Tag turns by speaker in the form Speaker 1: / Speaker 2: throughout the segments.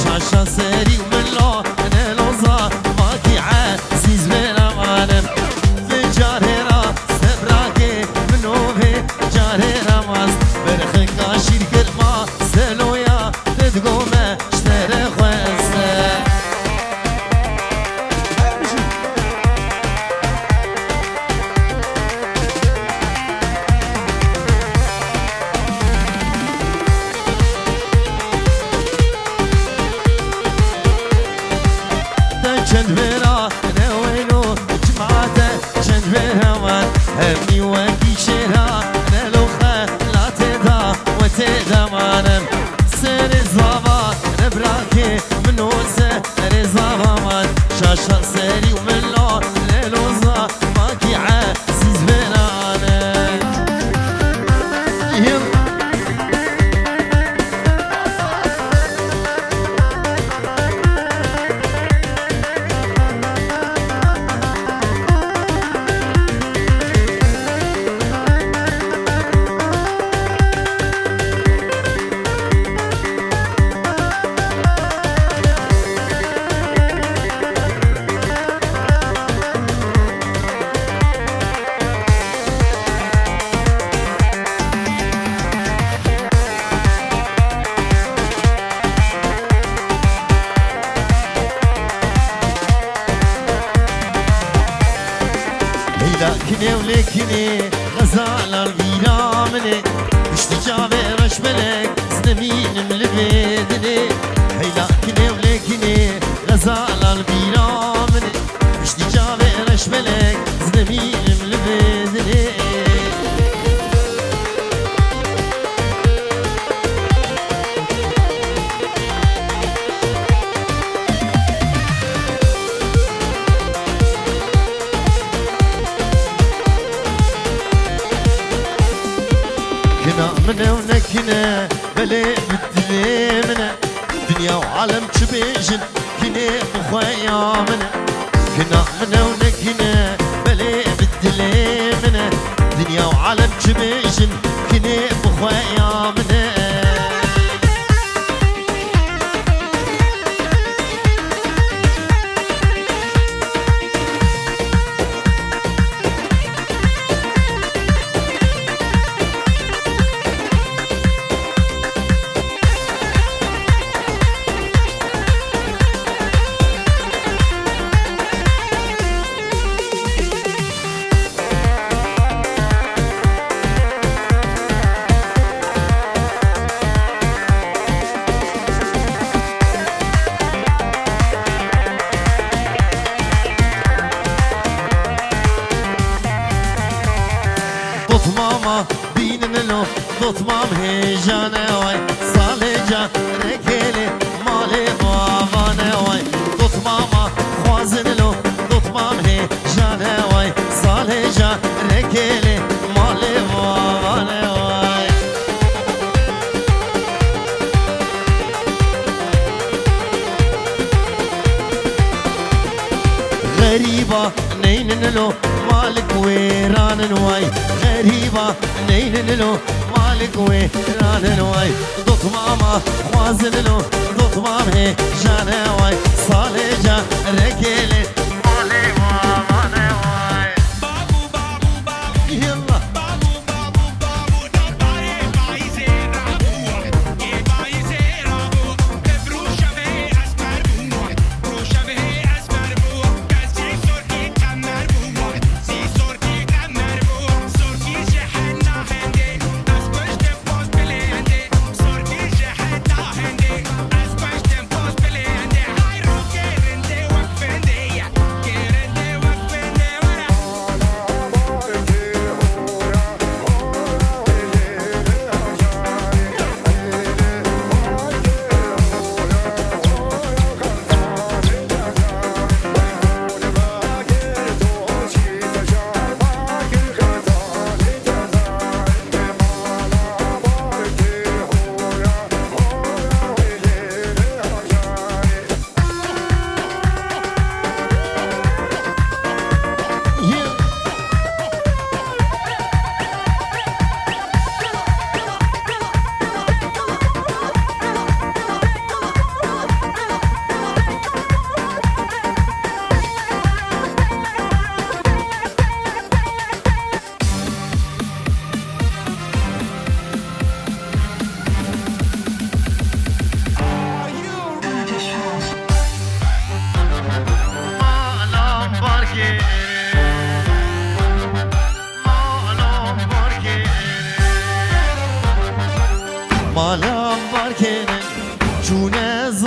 Speaker 1: شاشا سري وملا انا لوزا ماكي عزيز من امانم في جارنا سبراكي منوفي جارنا ماس برخك عشير كلمة سلويا تدقومه اشتري خوزه جنبنا نوينو جماعته جنبنا وان همي وكي شيرا نلوخه لا تدا وتدا مانم سر زابا نبراكي منوزه رزابا مان شاشا سري وملا نلوزا ماكي عزيز بنانه لكني ولكني غزال البينا مني اشتجابي رش ملك سنمين ملبدني هي لكني ولكني غزال البينا مني اشتجابي رش ملك سنمين ملبدني منا ونكنا بلي بدلي منا دنيا وعالم تبيجن كني مخويا منا كنا منا ونكنا بلي بدلي منا دنيا وعالم تبيجن كني مخويا منا ماما بینن لو دوت مام هیجانه وای سالجا رکلی مالی بابانه وای دوت ماما خوازن لو دوت مام هیجانه وای سالجا رکلی مالی بابانه وای غریبا نینن لو مالك ويران واي غريبة نين له مالك ويران واي دوت ماما خوازن له دوت مامي جانا واي صالجة ركيلي مالي ماما واي بابو بابو بابو يلا بابو بابو بابو باي باي زيرابو باي زيرابو بروشة في أسمر بو بروشة في أسمر بو كاسي صورتي كمر بو Yeah.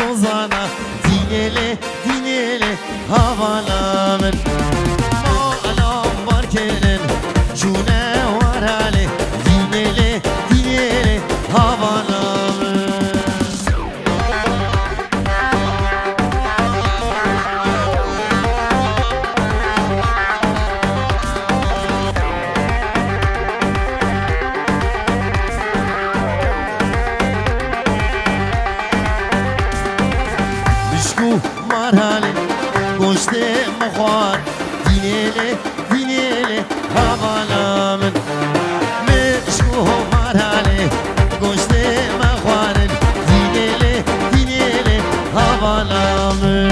Speaker 1: روزانا دينيلي دينيلي هوانا من ما ألام باركنن جونا ورالي دينيلي دينيلي هوانا من مرحله گوشت مخوار دینیله دینیله هوانا من مشکو مرحله گوشت مخوار دینیله دینیله هوانا من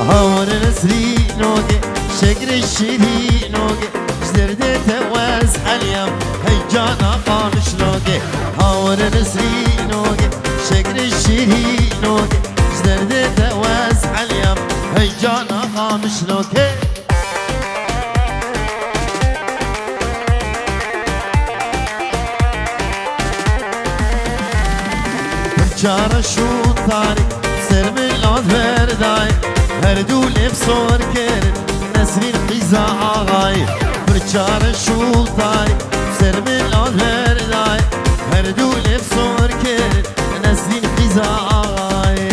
Speaker 1: هاور نسري نوجي شجر الشري نوجي زرد تواز اليوم هيجانا قامش نوجي هاور نسري نوجي شجر الشري نوجي زرد تواز اليوم هيجانا قامش نوجي برجار شو طاري سر من لاد برداي هردو لبسور کرد نسرین قیزا آغای برچار شولتای سر ملاد هردای هردو لبسور کرد نسرین قیزا آغای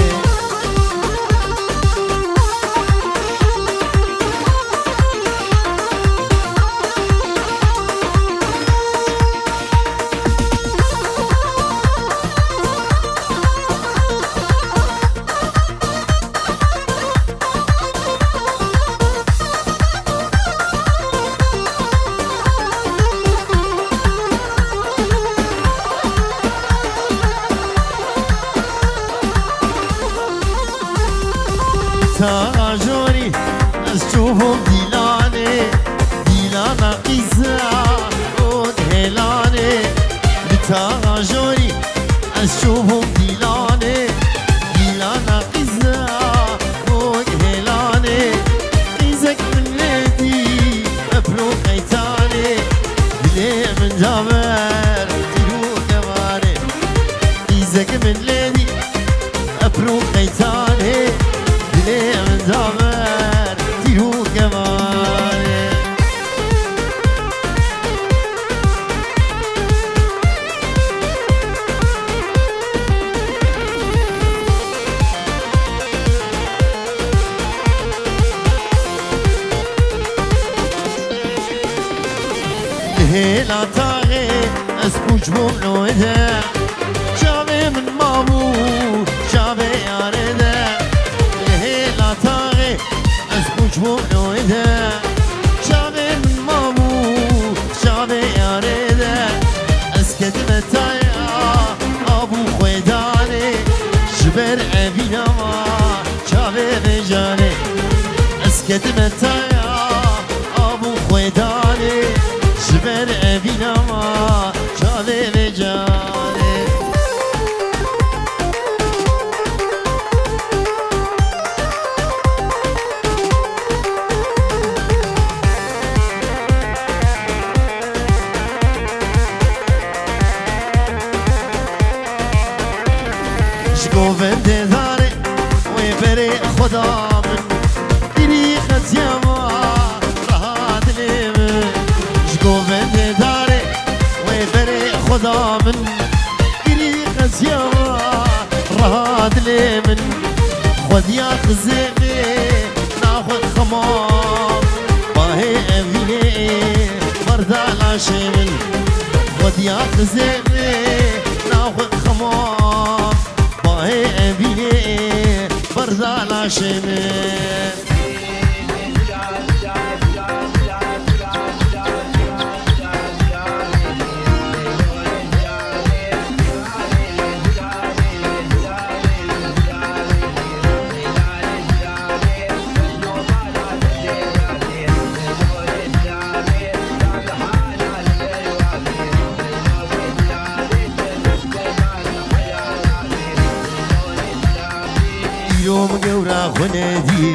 Speaker 1: تاجوري أشوفهم ديلاني ديلانا قيزا ود هلاني تاجوري أشوفهم ديلاني ديلانا قيزا ود هلاني قيزك من ليدي أبلو قيتاني بلي من جابر تلو كماني قيزك من ليدي أبلو قيتاني بلي من جابر تلو كماني هلا تاغي اسكوش بولو اده شابي من مامو شابي يارده هلا تاغي اسكوش بولو اده شابي من مامو شابي يارده اسكت متايا ابو خويداني جبر عبينا ما شابي بجاني اسكت متايا ابو خويداني جبر عبينا ما شابي بجاني شكوفن داري ويبري خدا من طريقة يما رهاد ليمن شكوفن داري ويبري خدا من طريقة يما رهاد ليمن خذ يا خزيمي ناخذ خمام باهي أبيني مرضى لا شيمن خذ يا خزيمي ناخذ خمام باهي أبيني مرضى لا شيمن يوم قورا خنادي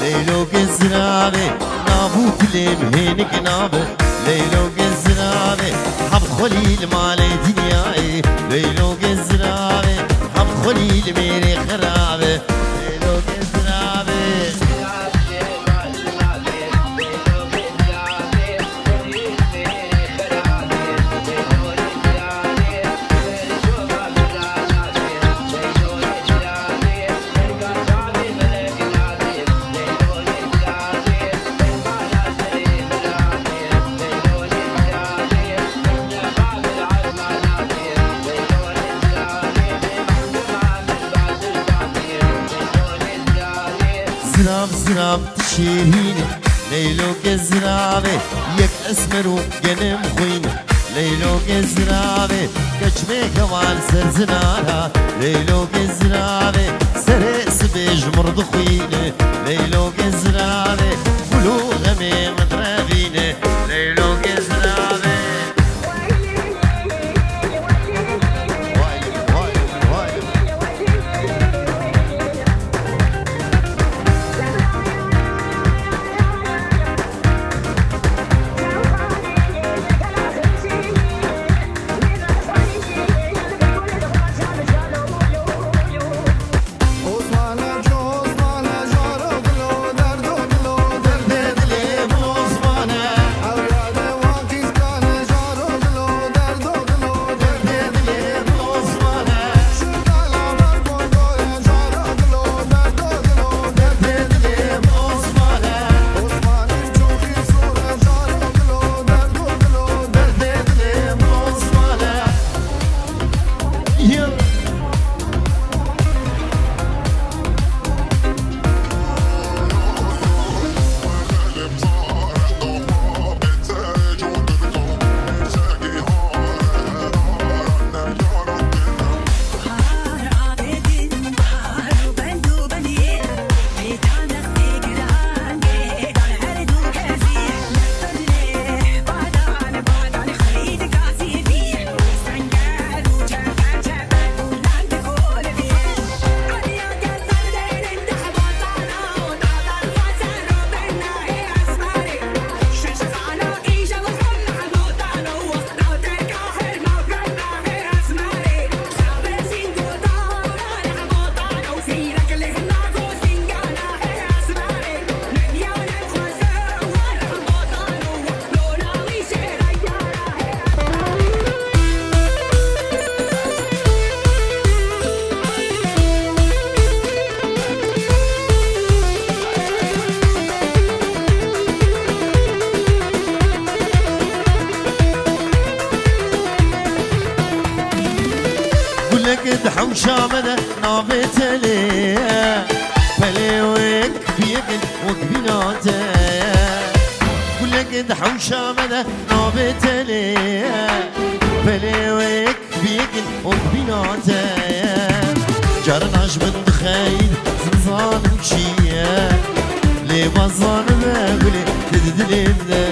Speaker 1: ليلو كزرابي نابوت لمهينك نابه ليلو كزرابي حب خليل مالي دنياي ليلو كزرابي حب خليل ميري خرابي ليلو كزرابي زراب زراب تشيريني ليلو كزرابي يك اسمرو جنم خويني ليلو كزرابي كشمي كوان سرزنارا ليلو كزرابي سرس بيج مرض خويني ليلو كزرابي بلو غمي مدربيني ليلو كزرابي قد حوشة مدى نابت ليه فليوك بيقن وكبيناته كل قد حوشة مدى نابت ليه فليوك بيقن وكبيناته جرناش من خيل زنزان وشيه لي بزان بقولي تدلم ده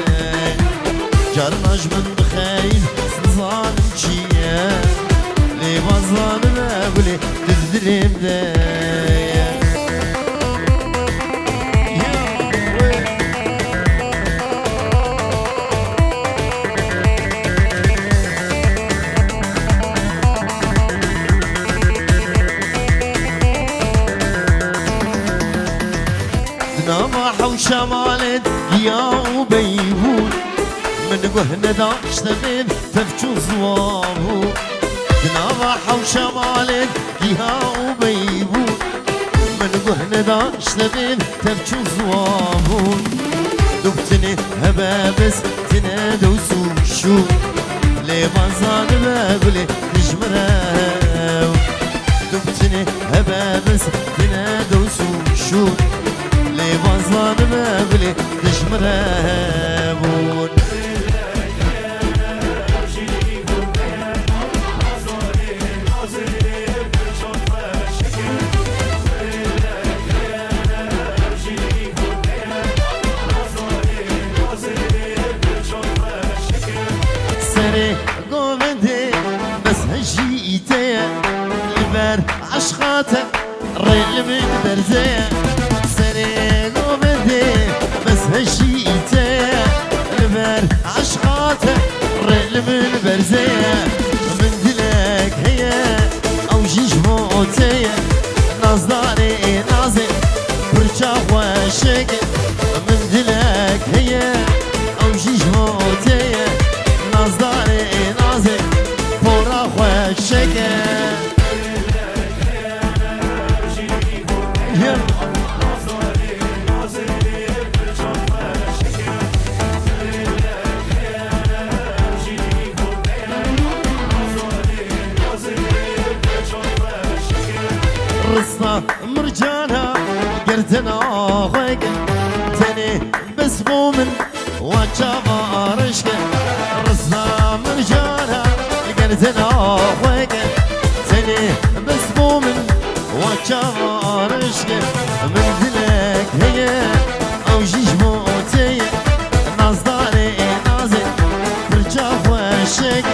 Speaker 1: جرناش من خيل زنزان وشيه لي بزان بقولي تدلم ده نباح وشمالت يا وبيهون من قهنا داش تبين تفجو زوابو نباح وشمالت يا وبيهون من قهنا داش تبين تفجو زوابو دبتني هبابس تنادو سوشو لي بازان بقولي نجمراو دبتني هبابس تنادو سوشو لي بازان بقولي نجمراون سري قومدي بس هجيتي البر عشقاتك الريل من برزه سري قومدي بس هشيته البر عشقاته رل من برزه من دلك هي او جيش موتي نازداري نازي برشا وشك من دلك هي او جيش موتي نازداري نازي برا وشك رصة مرجانها قرتنا خويك تاني بس مؤمن وجابا رشك رصة مرجانها قرتنا خويك تاني بس مؤمن وجابا رشك من دلك هي او جيش موتي نازداري نازي برجا وشك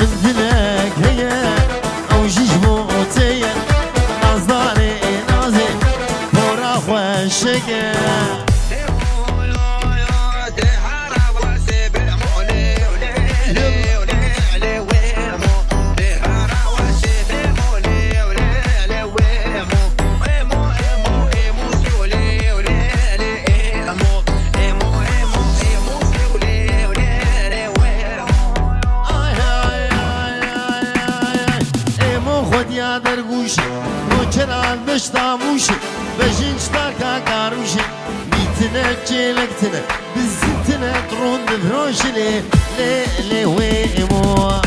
Speaker 1: من دلك هي او جيش موتي نازداري نازي برا وشك يا درگوش نوچران بشتاموش بجنش تاکا کاروش میتنه چلکتنه بزنتنه درون بروش لی لی لی ویمو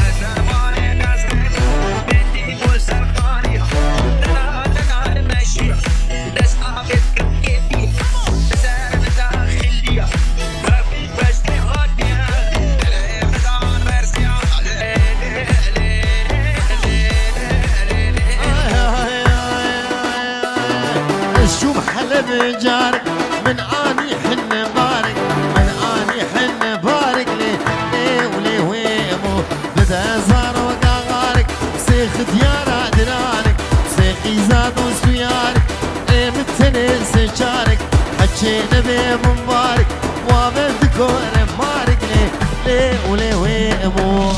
Speaker 1: جارك من اني حن بارك من اني حن بارك لي لي ولي ويمو بدا زار وقارك سيخ ديارة درانك سيخي زاد وسويارك اي متني سجارك حجينا بي مبارك وابدكور مارك لي لي ولي ويمو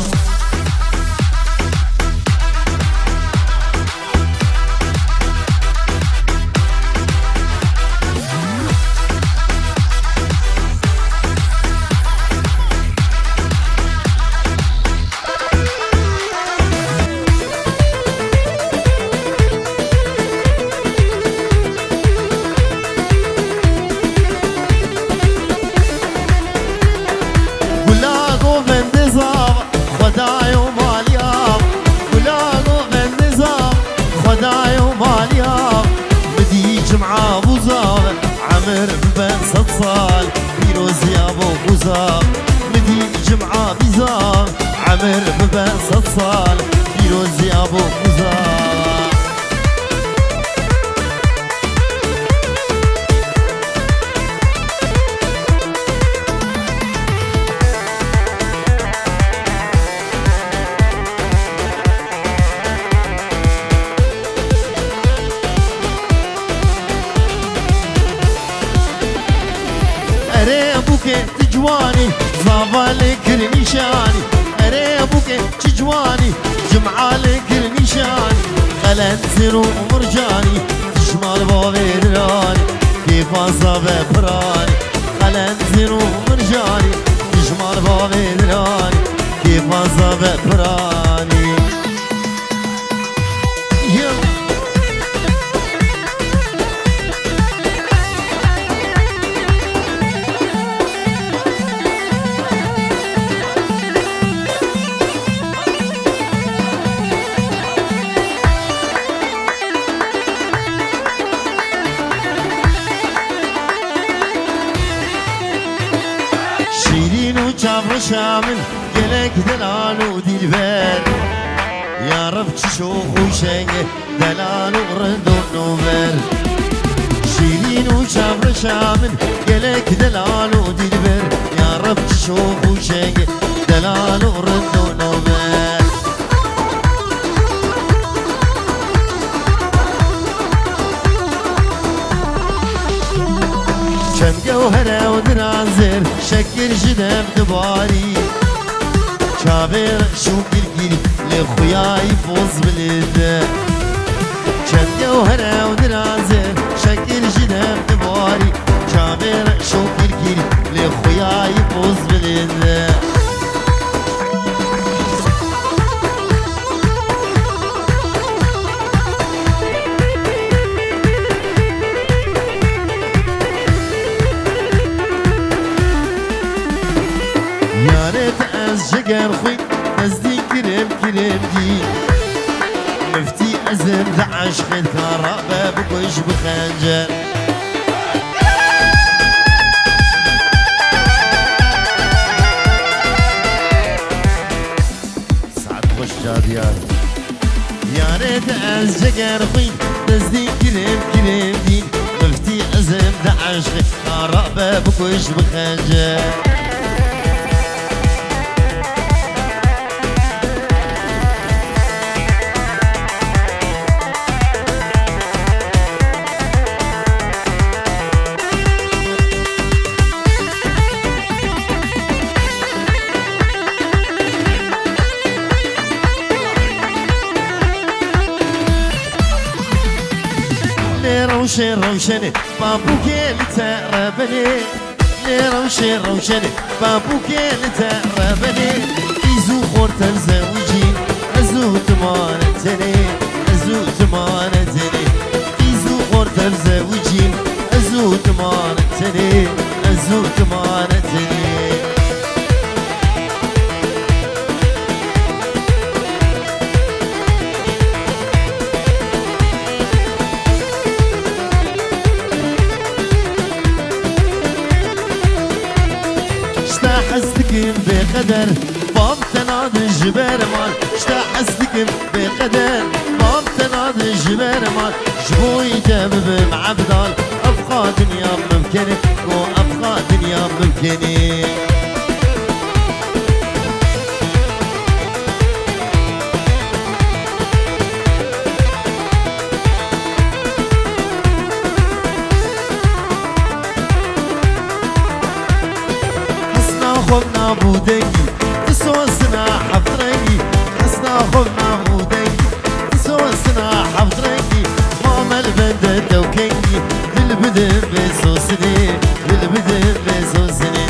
Speaker 1: خداي ومالياب ولاغو بالنظام خداي ومالياب بدي جمعة ابو زاب عمر بن صال فيروز يا ابو زاب بدي جمعة بزاب عمر بن صال فيروز يا ابو زاب تجواني صابا لك نشاني قريبك تجواني جمعة لك نشاني خلت زنو مرجاني تشمال بابي دراني كيف اصاب براني خلت زنو مرجاني تشمال بابي دراني كيف اصاب براني جابر شامل قلك دلال ودلبال يا رب تشوف وشنق دلال ورد ونوبل شيرين وجابر شامل قلك دلال ودلبال يا رب تشوف وشنق دلال ورد ونوبل جوهره و درازر شکر جدم دباری چاویر شو گرگیری لخویای بوز بلیده چند جوهره و درازر شکر جدم دباری چاویر شو گرگیری لخویای بوز بلیده جگر خوی نزدیک کرم دی مفتی ازم دعش خید کارا بکش بخنجر ساعت خوش جادیار یارت از جگر خوی نزدیک کرم دی مفتی ازم دعش خید کارا بکش بخنجر روشن روشنه بابو كيل تقربني روشن روشنه بابو كيل تقربني يزو خورت الزوجين ازو تمانتني ازو تمانتني يزو خورت الزوجين ازو تمانتني ازو تمانتني حسدكم بقدر بام تناد جبر مال اشتا حسدكم بقدر بام تناد جبر مال جبوي دم معبدال ابقى دنيا ممكنه وابقى دنيا ممكنه خبنا بودنگی تسوسنا حفرنگی حسنا خبنا بودنگی تسوسنا حفرنگی مامل بنده دوکنگی دل بدن بسوسنی دل بدن بسوسني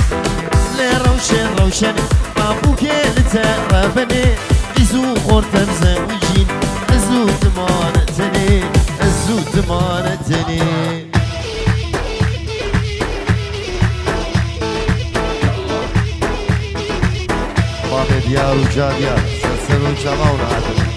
Speaker 1: لروشن روشن بابو كيل تقربني ازو خورتم زوجين ازو تمانتني ازو تمانتني ديار وجاديار سلسل وجماعون هذا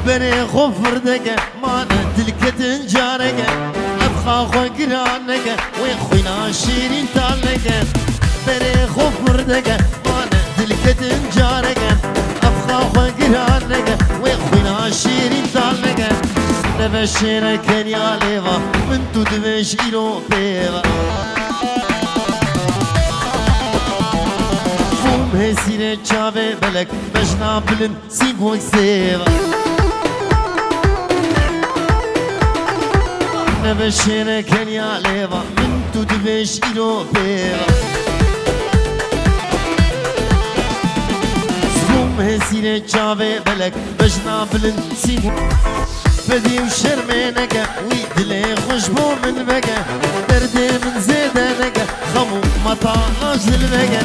Speaker 1: بني غفر دقة ما ندلك تنجارقة أبخا خوي قرانقة وين خوينا شيرين تالقة بني غفر دقة ما ندلك تنجارقة أبخا خوي قرانقة وين خوينا شيرين تالقة نفشينا كان يا ليفا من تدفش إلو بيفا فوم هسينة جابي بلك بجنا بلن سيقوك سيفا نبشينا كان يا ليفا من تدفش إلو بيفا سفوم هسينة جابي بلك بجنا بلن سيقوك بدي وشرمينك ويدلي خشبو من بقى دردي من زيدانك خمو مطاقاش للبقى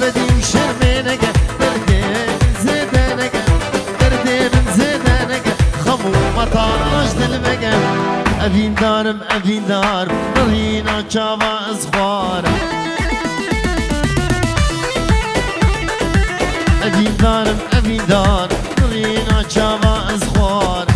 Speaker 1: بدي وشرمينك دردي من زيدانك دردي من زيدانك خمو مطاقاش للبقى أبين دارم أبين دار رهينا جابا أزخوارا أبين دارم أبين دار رهينا جابا أزخوارا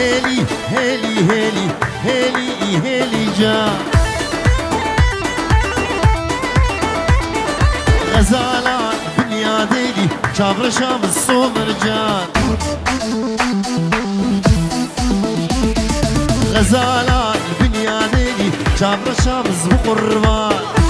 Speaker 1: هيلي هيلي هيلي هيلي هيلي جان غزالة دنيا ديلي شابر شام الصوم رجال غزالة البنيا ديلي شابر شام الزبق الرمال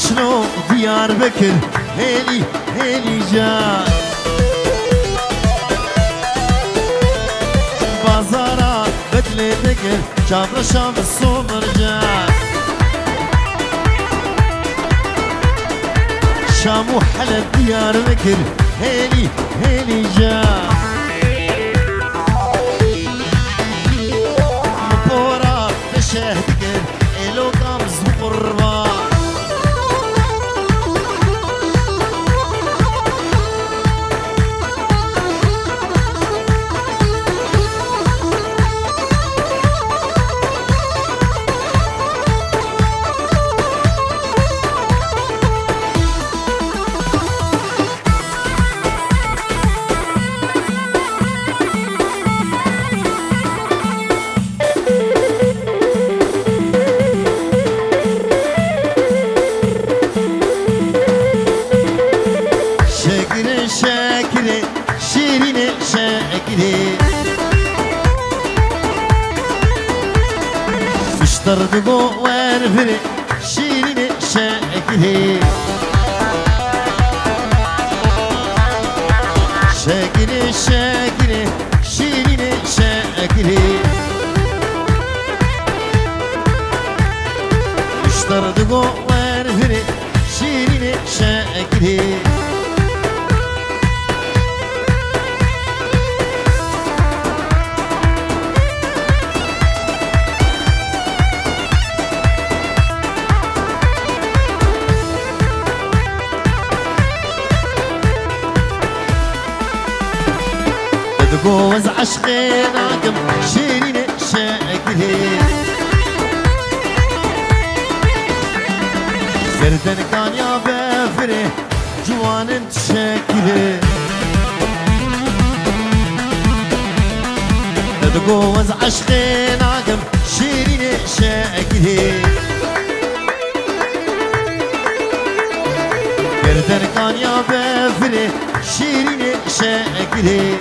Speaker 1: شنو ديار بكر هيلي هيلي جان بازارات بدلي بكر شابر شام الصوم رجال شام وحلب ديار بكر هيلي هيلي جان مطورة تشهدكر إلو قامز وقربان شاكري شيرين شاكري مشتر دقو وارفري شيرين شاكري شاكري شاكري شيرين شاكري مشتر دقو وارفري شيرين شاكري تجوز عشقيناكم شيرين شاكري سردن كان يا بفري جوان تشاكري تجوز عشقيناكم شيرين شاكري سردن كان يا بفري شيرين شاكري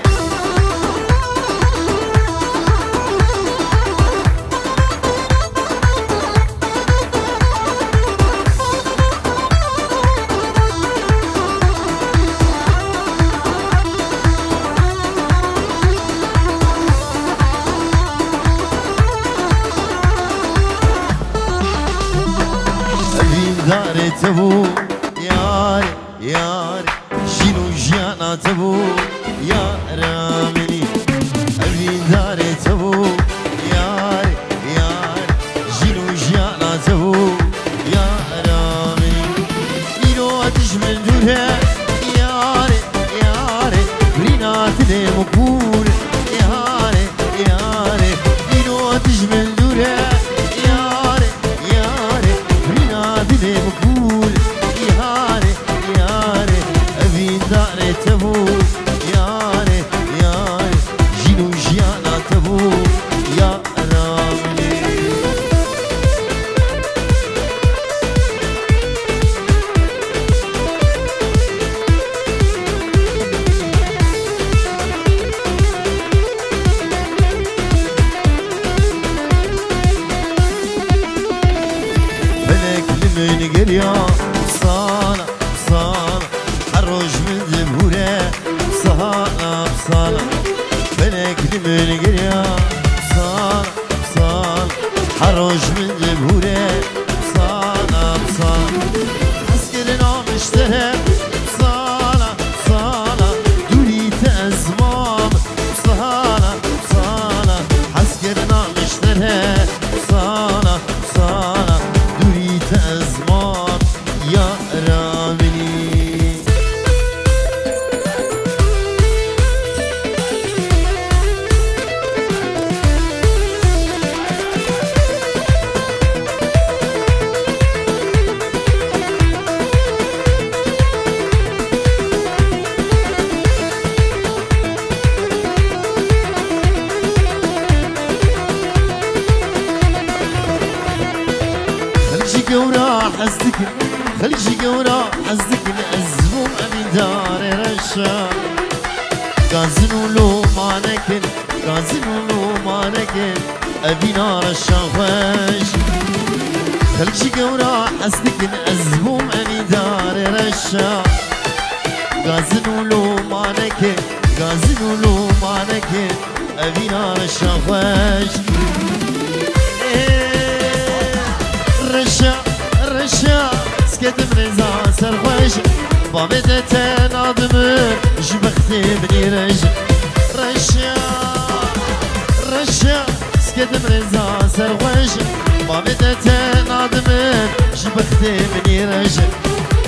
Speaker 1: داري تبو ياري ياري شنو جانا تبو يا رامني أبي داري تبو ياري ياري شنو جانا تبو يا رامني إنو تجمل دورها ياري ياري برينات دي مقبول ياري ياري إنو تجمل دورها دلي مقبول ياري ياري أبي داري تبو ياري ياري جينو جيانا تبو يا رامي نامني حزدك خليجي قورا حزدك الأزموم أمين دار رشا غازنو لو مانكن غازنو لو مانكن أبي نار الشافش خليجي قورا حزدك الأزموم أمين دار رشا غازنو لو مانكن غازنو لو مانكن أبي نار الشافش رشا رشا سكتم رزا سرخوش بابد تنادمر جبختي بني رشا رشا سكتم رزا سرخوش بابد تنادمر جبختي بني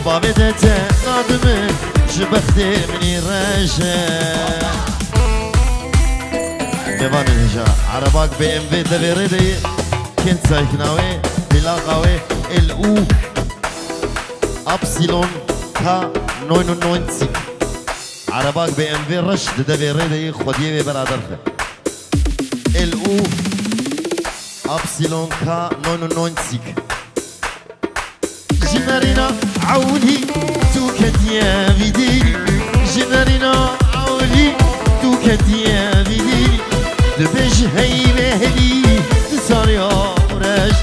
Speaker 1: بابد تنادمر جبختي بني ميوان الهجا عرباك بي ام في دبيريدي كنت سايكناوي بلاقاوي الأو أبسيلون كا 99 عرباك بي ام في رش دبيريدي خديوي برادرخه الأو أبسيلون كا 99 جنرينا عولي تو كديا فيدي جنرينا عولي تو كديا فيدي دبج هي مهلي تساري عمرش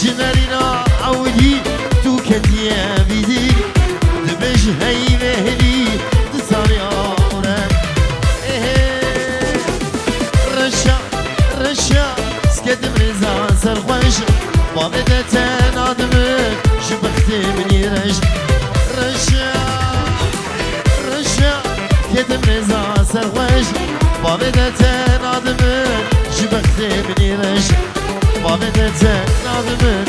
Speaker 1: جنرينا عولي تو كديا فيدي دبج هي مهلي تساري عمرش رشا رشا سكدم رزا سرخوش بابد تنادمك شبختي مني رشا رشا كدم رزا سرخوش بابد تنادمك شبختي مني بابد تنادمك